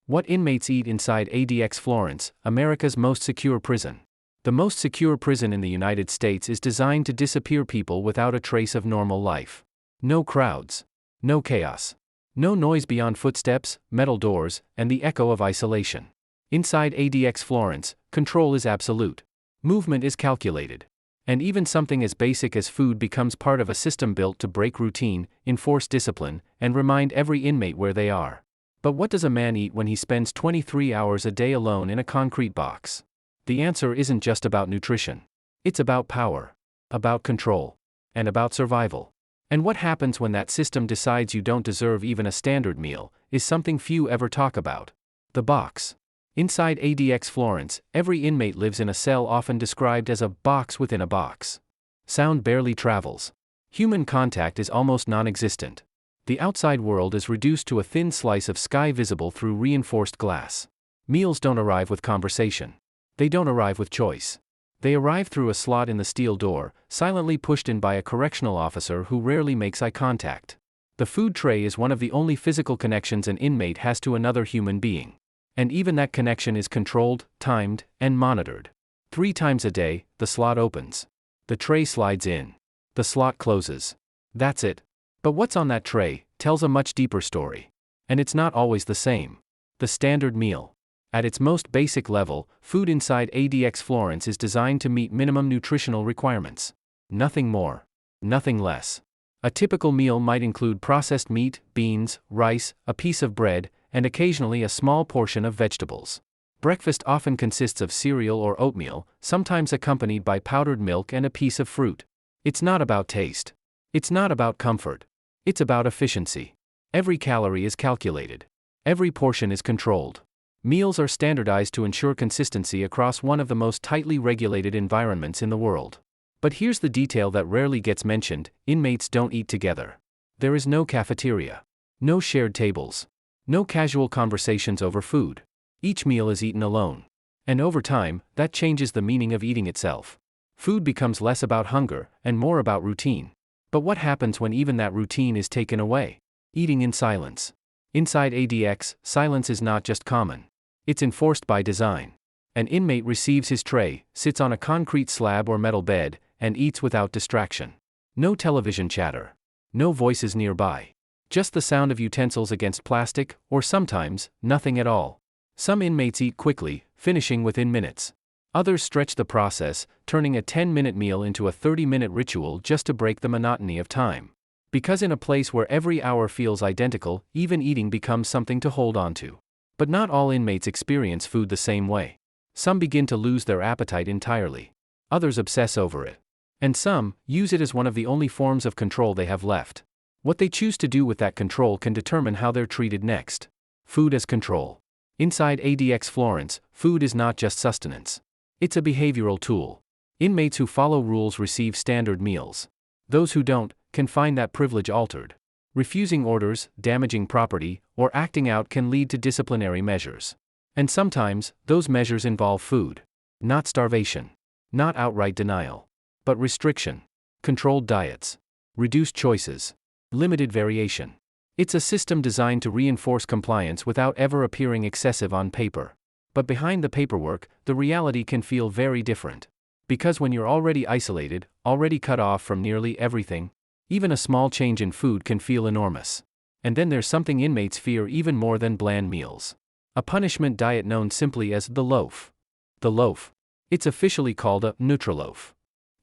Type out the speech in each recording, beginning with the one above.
What inmates eat inside ADX Florence, America's most secure prison. The most secure prison in the United States is designed to disappear people without a trace of normal life. No crowds. No chaos. No noise beyond footsteps, metal doors, and the echo of isolation. Inside ADX Florence, control is absolute. Movement is calculated. And even something as basic as food becomes part of a system built to break routine, enforce discipline, and remind every inmate where they are. But what does a man eat when he spends 23 hours a day alone in a concrete box? The answer isn't just about nutrition. It's about power, about control, and about survival. And what happens when that system decides you don't deserve even a standard meal is something few ever talk about. The box. Inside ADX Florence, every inmate lives in a cell often described as a box within a box. Sound barely travels. Human contact is almost non-existent. The outside world is reduced to a thin slice of sky visible through reinforced glass. Meals don't arrive with conversation. They don't arrive with choice. They arrive through a slot in the steel door, silently pushed in by a correctional officer who rarely makes eye contact. The food tray is one of the only physical connections an inmate has to another human being. And even that connection is controlled, timed, and monitored. 3 times a day, the slot opens. The tray slides in. The slot closes. That's it. But what's on that tray tells a much deeper story. And it's not always the same. The standard meal. At its most basic level, food inside ADX Florence is designed to meet minimum nutritional requirements. Nothing more. Nothing less. A typical meal might include processed meat, beans, rice, a piece of bread, and occasionally a small portion of vegetables. Breakfast often consists of cereal or oatmeal, sometimes accompanied by powdered milk and a piece of fruit. It's not about taste. It's not about comfort. It's about efficiency. Every calorie is calculated. Every portion is controlled. Meals are standardized to ensure consistency across one of the most tightly regulated environments in the world. But here's the detail that rarely gets mentioned: inmates don't eat together. There is no cafeteria. No shared tables. No casual conversations over food. Each meal is eaten alone. And over time, that changes the meaning of eating itself. Food becomes less about hunger and more about routine. But what happens when even that routine is taken away? Eating in silence. Inside ADX, silence is not just common. It's enforced by design. An inmate receives his tray, sits on a concrete slab or metal bed, and eats without distraction. No television chatter. No voices nearby. Just the sound of utensils against plastic, or sometimes, nothing at all. Some inmates eat quickly, finishing within minutes. Others stretch the process, turning a 10-minute meal into a 30-minute ritual just to break the monotony of time. Because in a place where every hour feels identical, even eating becomes something to hold on to. But not all inmates experience food the same way. Some begin to lose their appetite entirely. Others obsess over it. And some use it as one of the only forms of control they have left. What they choose to do with that control can determine how they're treated next. Food as control. Inside ADX Florence, food is not just sustenance. It's a behavioral tool. Inmates who follow rules receive standard meals. Those who don't can find that privilege altered. Refusing orders, damaging property, or acting out can lead to disciplinary measures. And sometimes, those measures involve food. Not starvation. Not outright denial. But restriction. Controlled diets. Reduced choices. Limited variation. It's a system designed to reinforce compliance without ever appearing excessive on paper. But behind the paperwork, the reality can feel very different. Because when you're already isolated, already cut off from nearly everything, even a small change in food can feel enormous. And then there's something inmates fear even more than bland meals. A punishment diet known simply as the loaf. The loaf. It's officially called a Nutraloaf.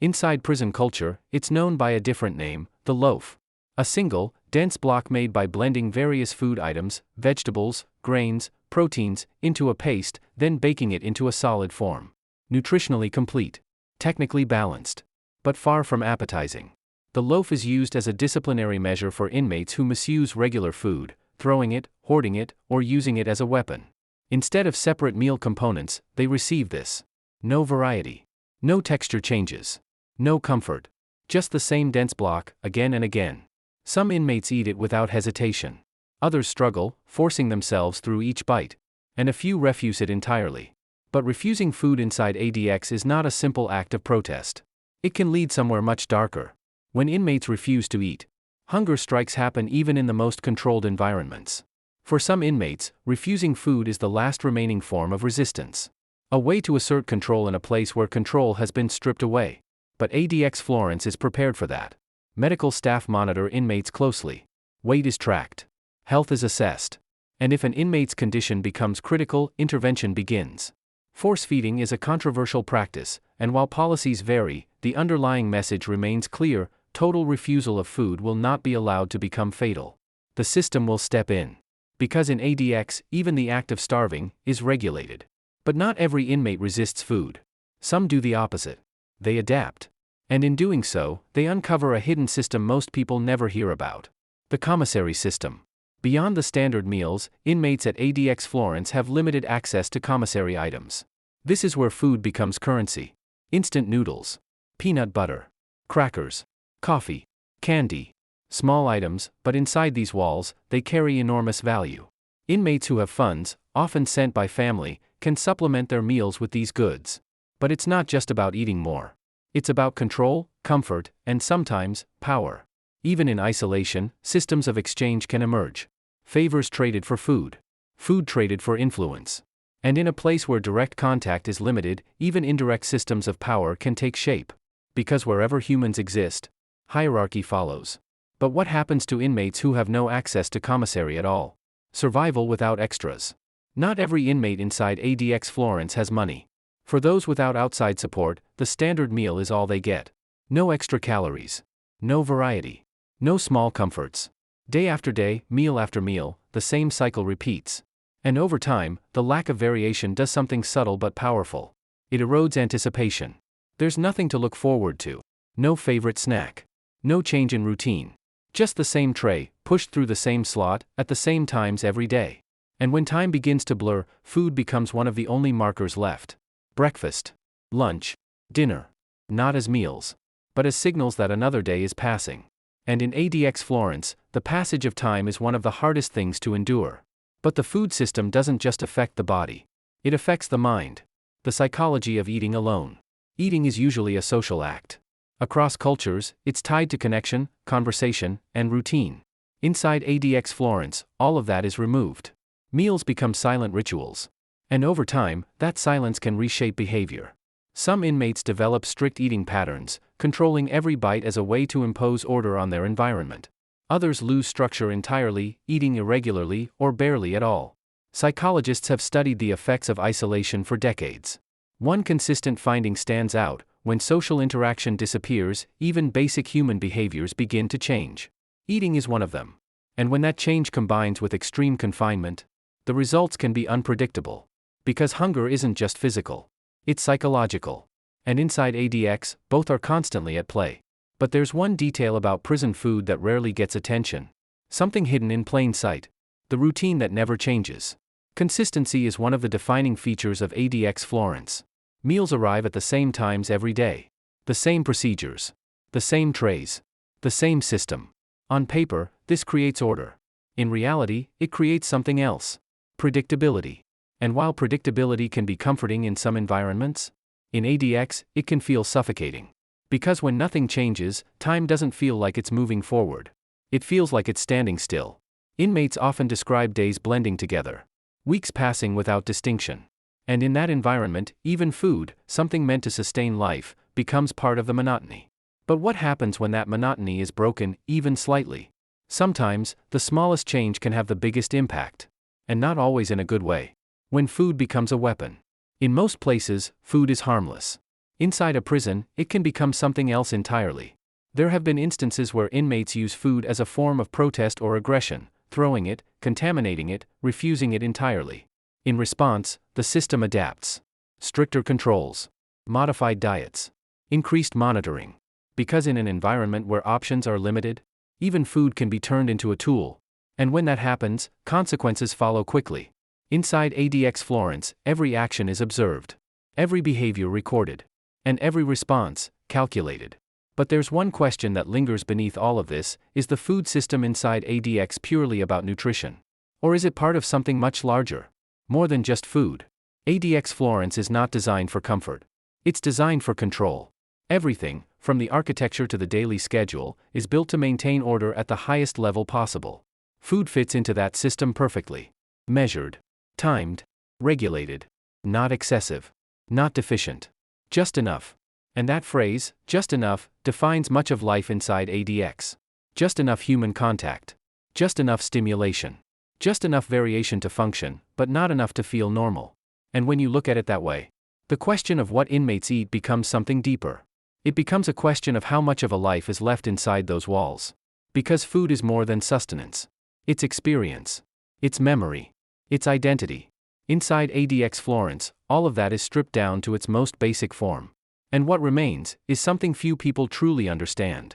Inside prison culture, it's known by a different name, the loaf. A single, dense block made by blending various food items, vegetables, grains, proteins, into a paste, then baking it into a solid form. Nutritionally complete. Technically balanced. But far from appetizing. The loaf is used as a disciplinary measure for inmates who misuse regular food, throwing it, hoarding it, or using it as a weapon. Instead of separate meal components, they receive this. No variety. No texture changes. No comfort. Just the same dense block, again and again. Some inmates eat it without hesitation. Others struggle, forcing themselves through each bite. And a few refuse it entirely. But refusing food inside ADX is not a simple act of protest. It can lead somewhere much darker. When inmates refuse to eat, hunger strikes happen even in the most controlled environments. For some inmates, refusing food is the last remaining form of resistance. A way to assert control in a place where control has been stripped away. But ADX Florence is prepared for that. Medical staff monitor inmates closely. Weight is tracked. Health is assessed. And if an inmate's condition becomes critical, intervention begins. Force feeding is a controversial practice, and while policies vary, the underlying message remains clear: total refusal of food will not be allowed to become fatal. The system will step in. Because in ADX, even the act of starving is regulated. But not every inmate resists food. Some do the opposite. They adapt. And in doing so, they uncover a hidden system most people never hear about. The commissary system. Beyond the standard meals, inmates at ADX Florence have limited access to commissary items. This is where food becomes currency. Instant noodles, peanut butter, crackers, coffee, candy. Small items, but inside these walls, they carry enormous value. Inmates who have funds, often sent by family, can supplement their meals with these goods. But it's not just about eating more. It's about control, comfort, and sometimes, power. Even in isolation, systems of exchange can emerge. Favors traded for food. Food traded for influence. And in a place where direct contact is limited, even indirect systems of power can take shape. Because wherever humans exist, hierarchy follows. But what happens to inmates who have no access to commissary at all? Survival without extras. Not every inmate inside ADX Florence has money. For those without outside support, the standard meal is all they get. No extra calories. No variety. No small comforts. Day after day, meal after meal, the same cycle repeats. And over time, the lack of variation does something subtle but powerful. It erodes anticipation. There's nothing to look forward to. No favorite snack. No change in routine. Just the same tray, pushed through the same slot, at the same times every day. And when time begins to blur, food becomes one of the only markers left. Breakfast. Lunch. Dinner. Not as meals. But as signals that another day is passing. And in ADX Florence, the passage of time is one of the hardest things to endure. But the food system doesn't just affect the body. It affects the mind. The psychology of eating alone. Eating is usually a social act. Across cultures, it's tied to connection, conversation, and routine. Inside ADX Florence, all of that is removed. Meals become silent rituals. And over time, that silence can reshape behavior. Some inmates develop strict eating patterns, controlling every bite as a way to impose order on their environment. Others lose structure entirely, eating irregularly or barely at all. Psychologists have studied the effects of isolation for decades. One consistent finding stands out: when social interaction disappears, even basic human behaviors begin to change. Eating is one of them. And when that change combines with extreme confinement, the results can be unpredictable. Because hunger isn't just physical. It's psychological. And inside ADX, both are constantly at play. But there's one detail about prison food that rarely gets attention. Something hidden in plain sight. The routine that never changes. Consistency is one of the defining features of ADX Florence. Meals arrive at the same times every day. The same procedures. The same trays. The same system. On paper, this creates order. In reality, it creates something else. Predictability. And while predictability can be comforting in some environments, in ADX, it can feel suffocating. Because when nothing changes, time doesn't feel like it's moving forward. It feels like it's standing still. Inmates often describe days blending together. Weeks passing without distinction. And in that environment, even food, something meant to sustain life, becomes part of the monotony. But what happens when that monotony is broken, even slightly? Sometimes, the smallest change can have the biggest impact. And not always in a good way. When food becomes a weapon. In most places, food is harmless. Inside a prison, it can become something else entirely. There have been instances where inmates use food as a form of protest or aggression, throwing it, contaminating it, refusing it entirely. In response, the system adapts. Stricter controls. Modified diets. Increased monitoring. Because in an environment where options are limited, even food can be turned into a tool. And when that happens, consequences follow quickly. Inside ADX Florence, every action is observed. Every behavior recorded. And every response, calculated. But there's one question that lingers beneath all of this: is the food system inside ADX purely about nutrition? Or is it part of something much larger? More than just food. ADX Florence is not designed for comfort. It's designed for control. Everything, from the architecture to the daily schedule, is built to maintain order at the highest level possible. Food fits into that system perfectly. Measured, timed, regulated. Not excessive, not deficient. Just enough. And that phrase, just enough, defines much of life inside ADX. Just enough human contact. Just enough stimulation. Just enough variation to function, but not enough to feel normal. And when you look at it that way, the question of what inmates eat becomes something deeper. It becomes a question of how much of a life is left inside those walls. Because food is more than sustenance. It's experience. It's memory. It's identity. Inside ADX Florence, all of that is stripped down to its most basic form. And what remains is something few people truly understand.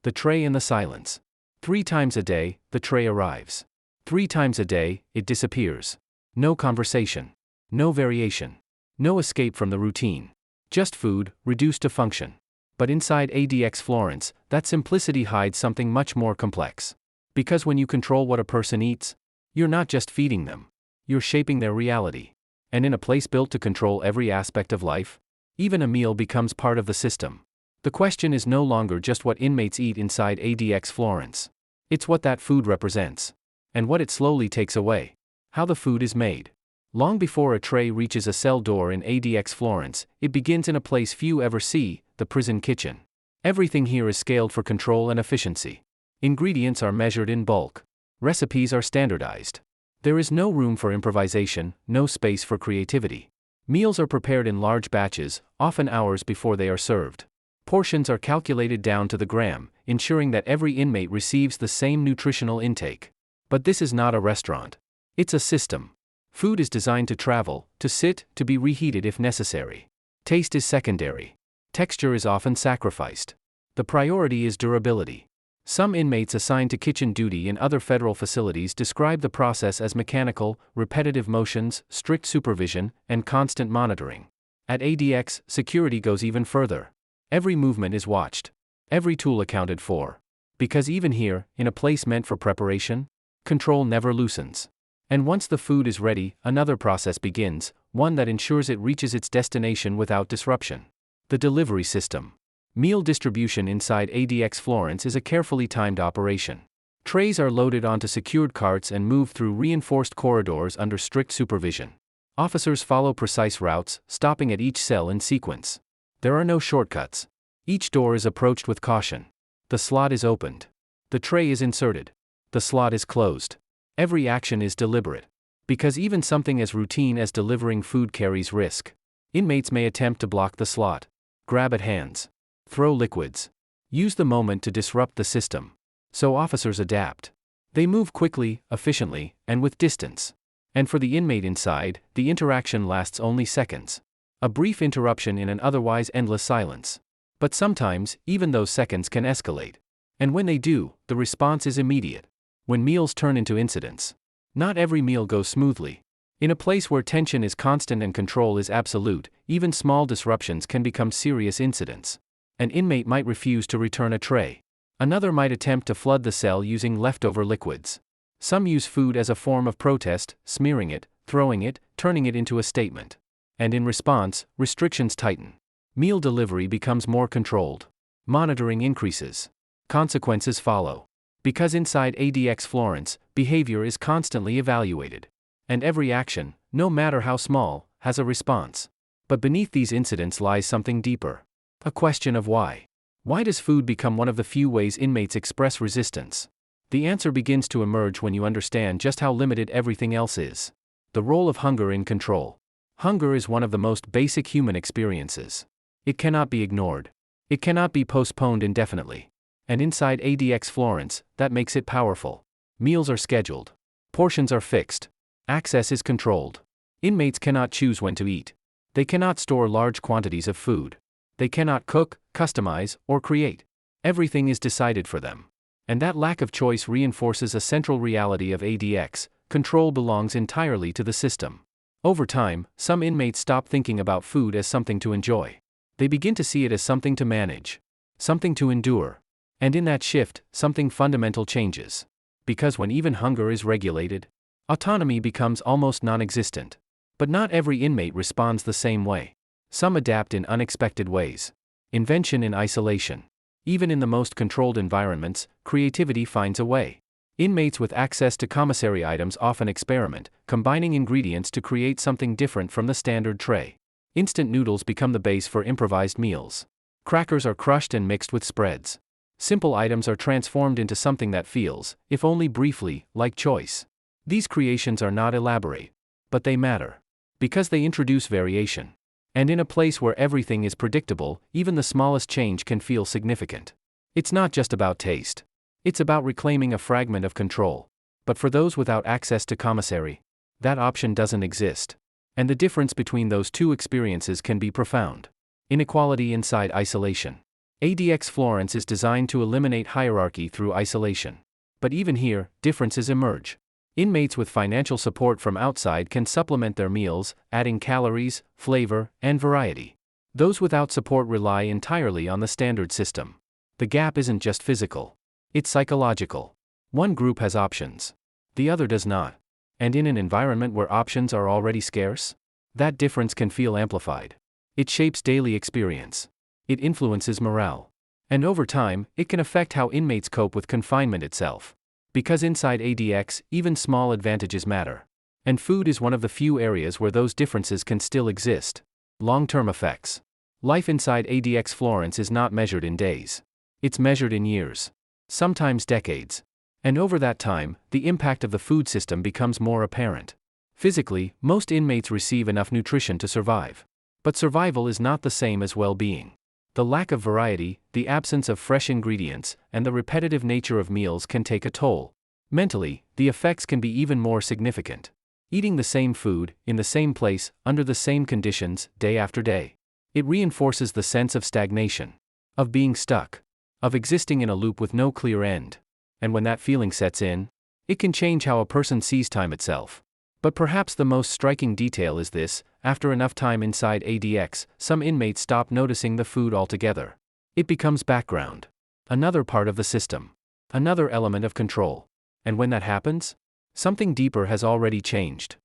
The tray and the silence. 3 times a day, the tray arrives. 3 times a day, it disappears. No conversation. No variation. No escape from the routine. Just food, reduced to function. But inside ADX Florence, that simplicity hides something much more complex. Because when you control what a person eats, you're not just feeding them. You're shaping their reality. And in a place built to control every aspect of life, even a meal becomes part of the system. The question is no longer just what inmates eat inside ADX Florence. It's what that food represents. And what it slowly takes away. How the food is made. Long before a tray reaches a cell door in ADX Florence, it begins in a place few ever see, the prison kitchen. Everything here is scaled for control and efficiency. Ingredients are measured in bulk. Recipes are standardized. There is no room for improvisation, no space for creativity. Meals are prepared in large batches, often hours before they are served. Portions are calculated down to the gram, ensuring that every inmate receives the same nutritional intake. But this is not a restaurant. It's a system. Food is designed to travel, to sit, to be reheated if necessary. Taste is secondary. Texture is often sacrificed. The priority is durability. Some inmates assigned to kitchen duty in other federal facilities describe the process as mechanical, repetitive motions, strict supervision, and constant monitoring. At ADX, security goes even further. Every movement is watched. Every tool accounted for. Because even here, in a place meant for preparation, control never loosens. And once the food is ready, another process begins, one that ensures it reaches its destination without disruption. The delivery system. Meal distribution inside ADX Florence is a carefully timed operation. Trays are loaded onto secured carts and moved through reinforced corridors under strict supervision. Officers follow precise routes, stopping at each cell in sequence. There are no shortcuts. Each door is approached with caution. The slot is opened. The tray is inserted. The slot is closed. Every action is deliberate. Because even something as routine as delivering food carries risk. Inmates may attempt to block the slot, grab at hands, throw liquids, use the moment to disrupt the system. So officers adapt. They move quickly, efficiently, and with distance. And for the inmate inside, the interaction lasts only seconds. A brief interruption in an otherwise endless silence. But sometimes, even those seconds can escalate. And when they do, the response is immediate. When meals turn into incidents. Not every meal goes smoothly. In a place where tension is constant and control is absolute, even small disruptions can become serious incidents. An inmate might refuse to return a tray. Another might attempt to flood the cell using leftover liquids. Some use food as a form of protest, smearing it, throwing it, turning it into a statement. And in response, restrictions tighten. Meal delivery becomes more controlled. Monitoring increases. Consequences follow. Because inside ADX Florence, behavior is constantly evaluated. And every action, no matter how small, has a response. But beneath these incidents lies something deeper. A question of why. Why does food become one of the few ways inmates express resistance? The answer begins to emerge when you understand just how limited everything else is. The role of hunger in control. Hunger is one of the most basic human experiences. It cannot be ignored. It cannot be postponed indefinitely. And inside ADX Florence, that makes it powerful. Meals are scheduled. Portions are fixed. Access is controlled. Inmates cannot choose when to eat. They cannot store large quantities of food. They cannot cook, customize, or create. Everything is decided for them. And that lack of choice reinforces a central reality of ADX: control belongs entirely to the system. Over time, some inmates stop thinking about food as something to enjoy. They begin to see it as something to manage. Something to endure. And in that shift, something fundamental changes. Because when even hunger is regulated, autonomy becomes almost non-existent. But not every inmate responds the same way. Some adapt in unexpected ways. Invention in isolation. Even in the most controlled environments, creativity finds a way. Inmates with access to commissary items often experiment, combining ingredients to create something different from the standard tray. Instant noodles become the base for improvised meals. Crackers are crushed and mixed with spreads. Simple items are transformed into something that feels, if only briefly, like choice. These creations are not elaborate, but they matter, because they introduce variation. And in a place where everything is predictable, even the smallest change can feel significant. It's not just about taste. It's about reclaiming a fragment of control. But for those without access to commissary, that option doesn't exist. And the difference between those two experiences can be profound. Inequality inside isolation. ADX Florence is designed to eliminate hierarchy through isolation. But even here, differences emerge. Inmates with financial support from outside can supplement their meals, adding calories, flavor, and variety. Those without support rely entirely on the standard system. The gap isn't just physical. It's psychological. One group has options. The other does not. And in an environment where options are already scarce, that difference can feel amplified. It shapes daily experience. It influences morale. And over time, it can affect how inmates cope with confinement itself. Because inside ADX, even small advantages matter. And food is one of the few areas where those differences can still exist. Long-term effects. Life inside ADX Florence is not measured in days. It's measured in years. Sometimes decades. And over that time, the impact of the food system becomes more apparent. Physically, most inmates receive enough nutrition to survive. But survival is not the same as well-being. The lack of variety, the absence of fresh ingredients, and the repetitive nature of meals can take a toll. Mentally, the effects can be even more significant. Eating the same food, in the same place, under the same conditions, day after day. It reinforces the sense of stagnation. Of being stuck. Of existing in a loop with no clear end. And when that feeling sets in, it can change how a person sees time itself. But perhaps the most striking detail is this: after enough time inside ADX, some inmates stop noticing the food altogether. It becomes background. Another part of the system. Another element of control. And when that happens, something deeper has already changed.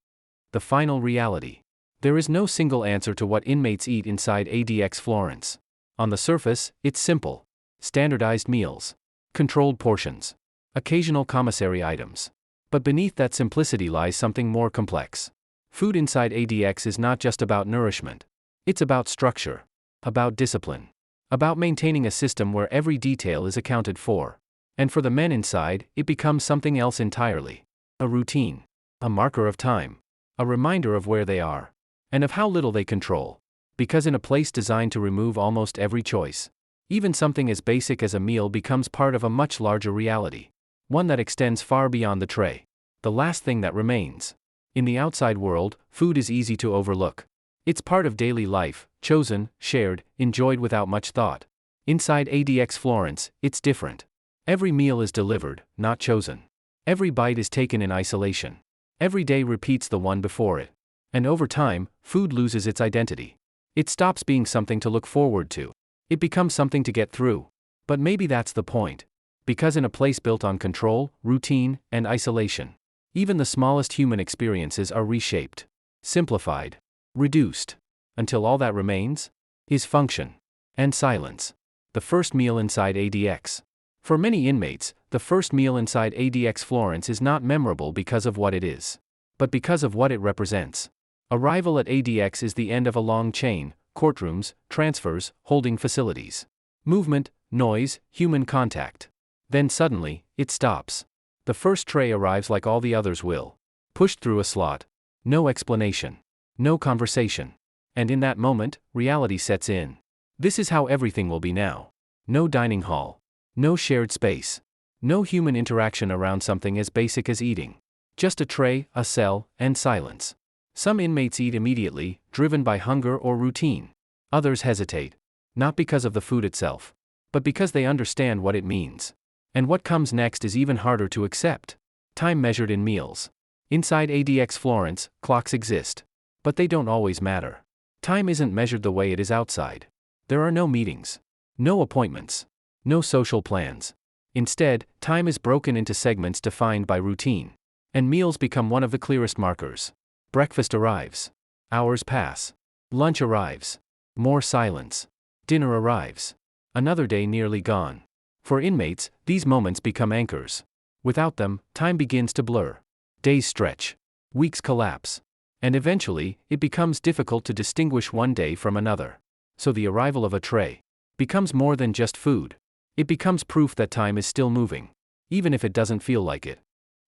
The final reality. There is no single answer to what inmates eat inside ADX Florence. On the surface, it's simple. Standardized meals. Controlled portions. Occasional commissary items. But beneath that simplicity lies something more complex. Food inside ADX is not just about nourishment. It's about structure. About discipline. About maintaining a system where every detail is accounted for. And for the men inside, it becomes something else entirely. A routine. A marker of time. A reminder of where they are. And of how little they control. Because in a place designed to remove almost every choice, even something as basic as a meal becomes part of a much larger reality. One that extends far beyond the tray. The last thing that remains. In the outside world, food is easy to overlook. It's part of daily life, chosen, shared, enjoyed without much thought. Inside ADX Florence, it's different. Every meal is delivered, not chosen. Every bite is taken in isolation. Every day repeats the one before it. And over time, food loses its identity. It stops being something to look forward to. It becomes something to get through. But maybe that's the point. Because in a place built on control, routine, and isolation, even the smallest human experiences are reshaped, simplified, reduced, until all that remains is function and silence. The first meal inside ADX. For many inmates, the first meal inside ADX Florence is not memorable because of what it is, but because of what it represents. Arrival at ADX is the end of a long chain: courtrooms, transfers, holding facilities, movement, noise, human contact. Then suddenly, it stops. The first tray arrives like all the others will. Pushed through a slot. No explanation. No conversation. And in that moment, reality sets in. This is how everything will be now. No dining hall. No shared space. No human interaction around something as basic as eating. Just a tray, a cell, and silence. Some inmates eat immediately, driven by hunger or routine. Others hesitate. Not because of the food itself, but because they understand what it means. And what comes next is even harder to accept. Time measured in meals. Inside ADX Florence, clocks exist. But they don't always matter. Time isn't measured the way it is outside. There are no meetings. No appointments. No social plans. Instead, time is broken into segments defined by routine. And meals become one of the clearest markers. Breakfast arrives. Hours pass. Lunch arrives. More silence. Dinner arrives. Another day nearly gone. For inmates, these moments become anchors. Without them, time begins to blur. Days stretch. Weeks collapse. And eventually, it becomes difficult to distinguish one day from another. So the arrival of a tray becomes more than just food. It becomes proof that time is still moving, even if it doesn't feel like it.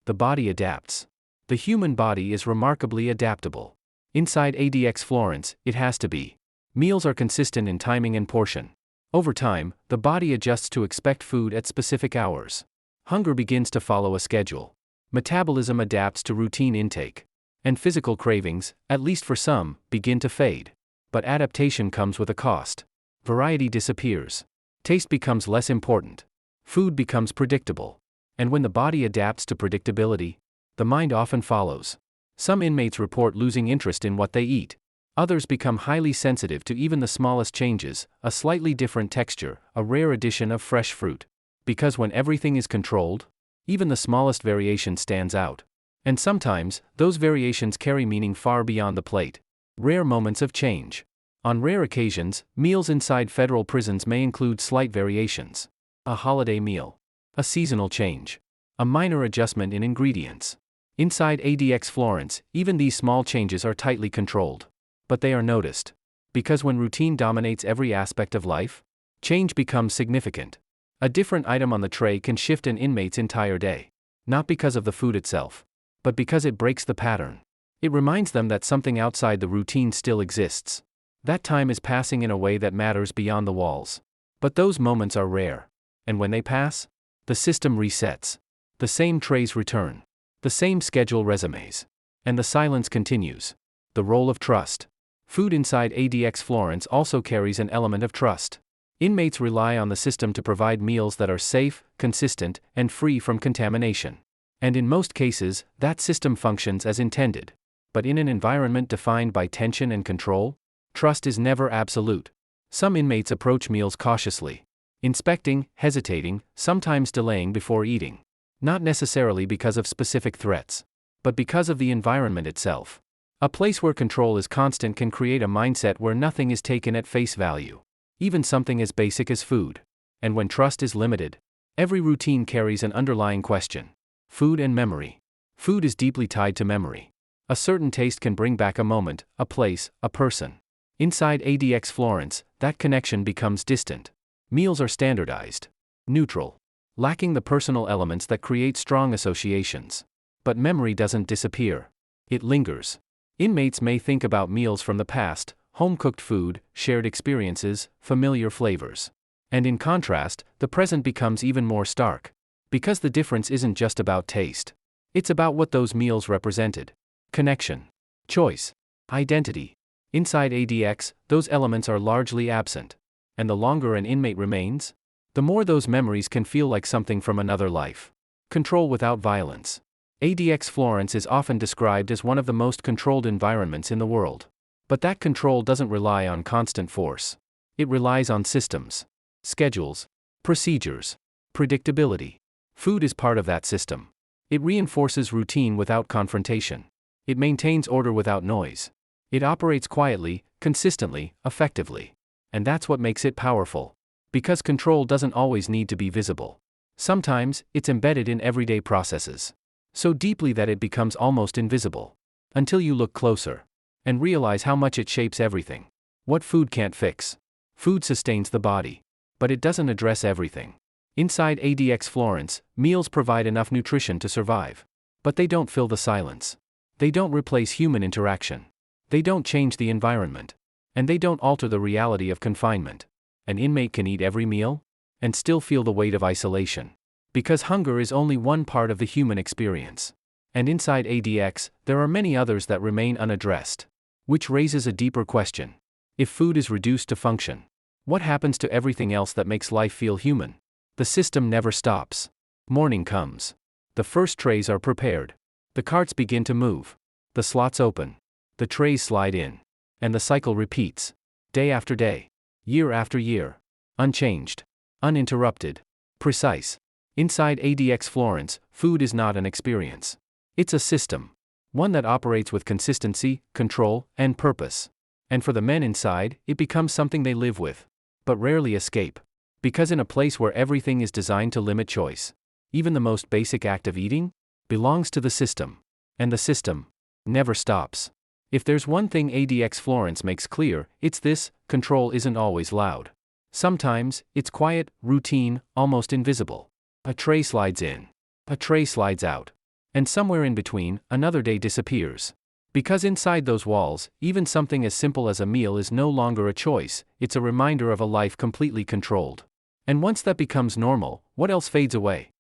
The body adapts. The human body is remarkably adaptable. Inside ADX Florence, it has to be. Meals are consistent in timing and portion. Over time, the body adjusts to expect food at specific hours. Hunger begins to follow a schedule. Metabolism adapts to routine intake. And physical cravings, at least for some, begin to fade. But adaptation comes with a cost. Variety disappears. Taste becomes less important. Food becomes predictable. And when the body adapts to predictability, the mind often follows. Some inmates report losing interest in what they eat. Others become highly sensitive to even the smallest changes, a slightly different texture, a rare addition of fresh fruit. Because when everything is controlled, even the smallest variation stands out. And sometimes, those variations carry meaning far beyond the plate. Rare moments of change. On rare occasions, meals inside federal prisons may include slight variations. A holiday meal. A seasonal change. A minor adjustment in ingredients. Inside ADX Florence, even these small changes are tightly controlled. But they are noticed. Because when routine dominates every aspect of life, change becomes significant. A different item on the tray can shift an inmate's entire day. Not because of the food itself, but because it breaks the pattern. It reminds them that something outside the routine still exists. That time is passing in a way that matters beyond the walls. But those moments are rare. And when they pass, the system resets. The same trays return. The same schedule resumes. And the silence continues. The role of trust. Food inside ADX Florence also carries an element of trust. Inmates rely on the system to provide meals that are safe, consistent, and free from contamination. And in most cases, that system functions as intended. But in an environment defined by tension and control, trust is never absolute. Some inmates approach meals cautiously, inspecting, hesitating, sometimes delaying before eating. Not necessarily because of specific threats, but because of the environment itself. A place where control is constant can create a mindset where nothing is taken at face value, even something as basic as food. And when trust is limited, every routine carries an underlying question. Food and memory. Food is deeply tied to memory. A certain taste can bring back a moment, a place, a person. Inside ADX Florence, that connection becomes distant. Meals are standardized, neutral, lacking the personal elements that create strong associations. But memory doesn't disappear. It lingers. Inmates may think about meals from the past, home-cooked food, shared experiences, familiar flavors. And in contrast, the present becomes even more stark. Because the difference isn't just about taste. It's about what those meals represented. Connection. Choice. Identity. Inside ADX, those elements are largely absent. And the longer an inmate remains, the more those memories can feel like something from another life. Control without violence. ADX Florence is often described as one of the most controlled environments in the world. But that control doesn't rely on constant force. It relies on systems, schedules, procedures, predictability. Food is part of that system. It reinforces routine without confrontation. It maintains order without noise. It operates quietly, consistently, effectively. And that's what makes it powerful. Because control doesn't always need to be visible. Sometimes, it's embedded in everyday processes. So deeply that it becomes almost invisible. Until you look closer. And realize how much it shapes everything. What food can't fix. Food sustains the body. But it doesn't address everything. Inside ADX Florence, meals provide enough nutrition to survive. But they don't fill the silence. They don't replace human interaction. They don't change the environment. And they don't alter the reality of confinement. An inmate can eat every meal and still feel the weight of isolation. Because hunger is only one part of the human experience. And inside ADX, there are many others that remain unaddressed. Which raises a deeper question. If food is reduced to function, what happens to everything else that makes life feel human? The system never stops. Morning comes. The first trays are prepared. The carts begin to move. The slots open. The trays slide in. And the cycle repeats. Day after day. Year after year. Unchanged. Uninterrupted. Precise. Inside ADX Florence, food is not an experience. It's a system. One that operates with consistency, control, and purpose. And for the men inside, it becomes something they live with. But rarely escape. Because in a place where everything is designed to limit choice, even the most basic act of eating, belongs to the system. And the system never stops. If there's one thing ADX Florence makes clear, it's this: control isn't always loud. Sometimes, it's quiet, routine, almost invisible. A tray slides in. A tray slides out. And somewhere in between, another day disappears. Because inside those walls, even something as simple as a meal is no longer a choice, it's a reminder of a life completely controlled. And once that becomes normal, what else fades away?